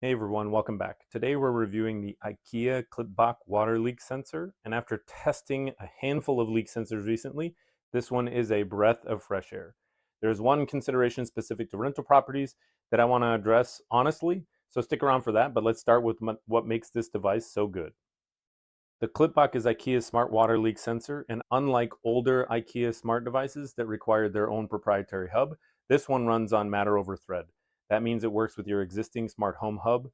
Hey everyone, welcome back. Today we're reviewing the IKEA Klippbok water leak sensor, and after testing a handful of leak sensors recently, this one is a breath of fresh air. There's one consideration specific to rental properties that I want to address honestly, so stick around for that, but let's start with what makes this device so good. The Klippbok is IKEA's smart water leak sensor, and unlike older IKEA smart devices that required their own proprietary hub, this one runs on Matter over Thread. That means it works with your existing smart home hub,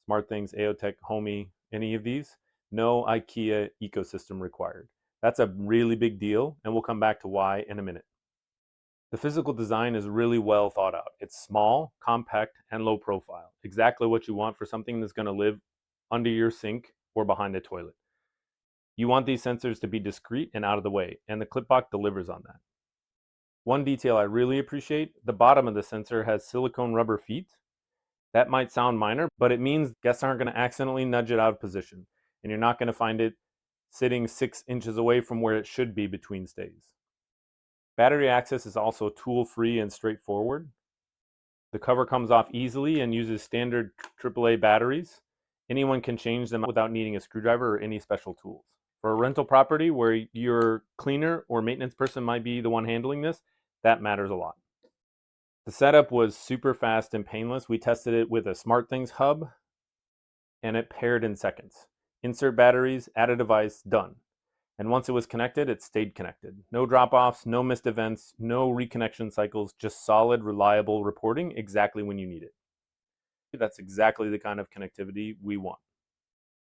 SmartThings, AOTech, Homey, any of these. No IKEA ecosystem required. That's a really big deal, and we'll come back to why in a minute. The physical design is really well thought out. It's small, compact, and low profile. Exactly what you want for something that's going to live under your sink or behind a toilet. You want these sensors to be discreet and out of the way, and the Klippbok delivers on that. One detail I really appreciate, the bottom of the sensor has silicone rubber feet. That might sound minor, but it means guests aren't going to accidentally nudge it out of position, and you're not going to find it sitting 6 inches away from where it should be between stays. Battery access is also tool-free and straightforward. The cover comes off easily and uses standard AAA batteries. Anyone can change them without needing a screwdriver or any special tools. For a rental property where your cleaner or maintenance person might be the one handling this, that matters a lot. The setup was super fast and painless. We tested it with a SmartThings hub and it paired in seconds. Insert batteries, add a device, done. And once it was connected, it stayed connected. No drop-offs, no missed events, no reconnection cycles, just solid, reliable reporting exactly when you need it. That's exactly the kind of connectivity we want.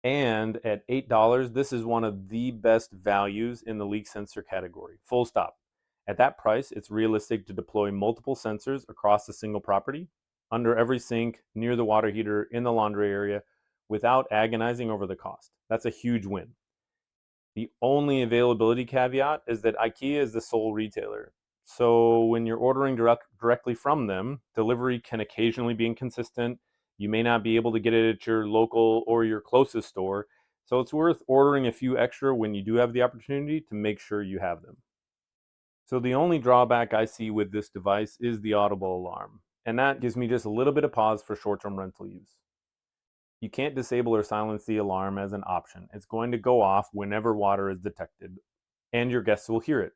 And at $8, this is one of the best values in the leak sensor category, full stop. At that price, it's realistic to deploy multiple sensors across a single property, under every sink, near the water heater, in the laundry area, without agonizing over the cost. That's a huge win. The only availability caveat is that IKEA is the sole retailer. So when you're ordering directly from them, delivery can occasionally be inconsistent. You may not be able to get it at your local or your closest store. So it's worth ordering a few extra when you do have the opportunity to make sure you have them. So the only drawback I see with this device is the audible alarm. And that gives me just a little bit of pause for short-term rental use. You can't disable or silence the alarm as an option. It's going to go off whenever water is detected, and your guests will hear it.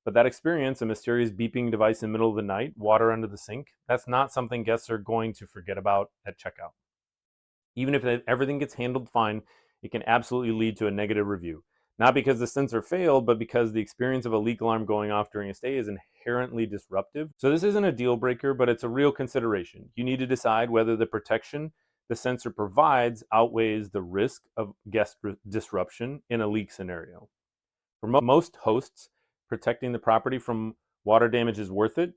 But that experience, a mysterious beeping device in the middle of the night, water under the sink, that's not something guests are going to forget about at checkout. Even if everything gets handled fine, it can absolutely lead to a negative review. Not because the sensor failed, but because the experience of a leak alarm going off during a stay is inherently disruptive. So this isn't a deal breaker, but it's a real consideration. You need to decide whether the protection the sensor provides outweighs the risk of guest disruption in a leak scenario. For most hosts, protecting the property from water damage is worth it.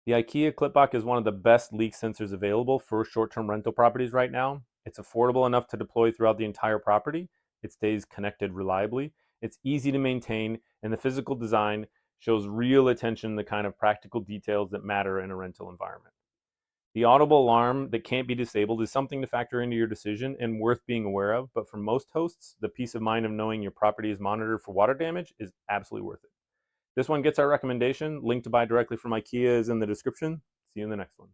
The IKEA Klippbok is one of the best leak sensors available for short-term rental properties right now. It's affordable enough to deploy throughout the entire property. It stays connected reliably. It's easy to maintain, and the physical design shows real attention to the kind of practical details that matter in a rental environment. The audible alarm that can't be disabled is something to factor into your decision and worth being aware of, but for most hosts, the peace of mind of knowing your property is monitored for water damage is absolutely worth it. This one gets our recommendation. Link to buy directly from IKEA is in the description. See you in the next one.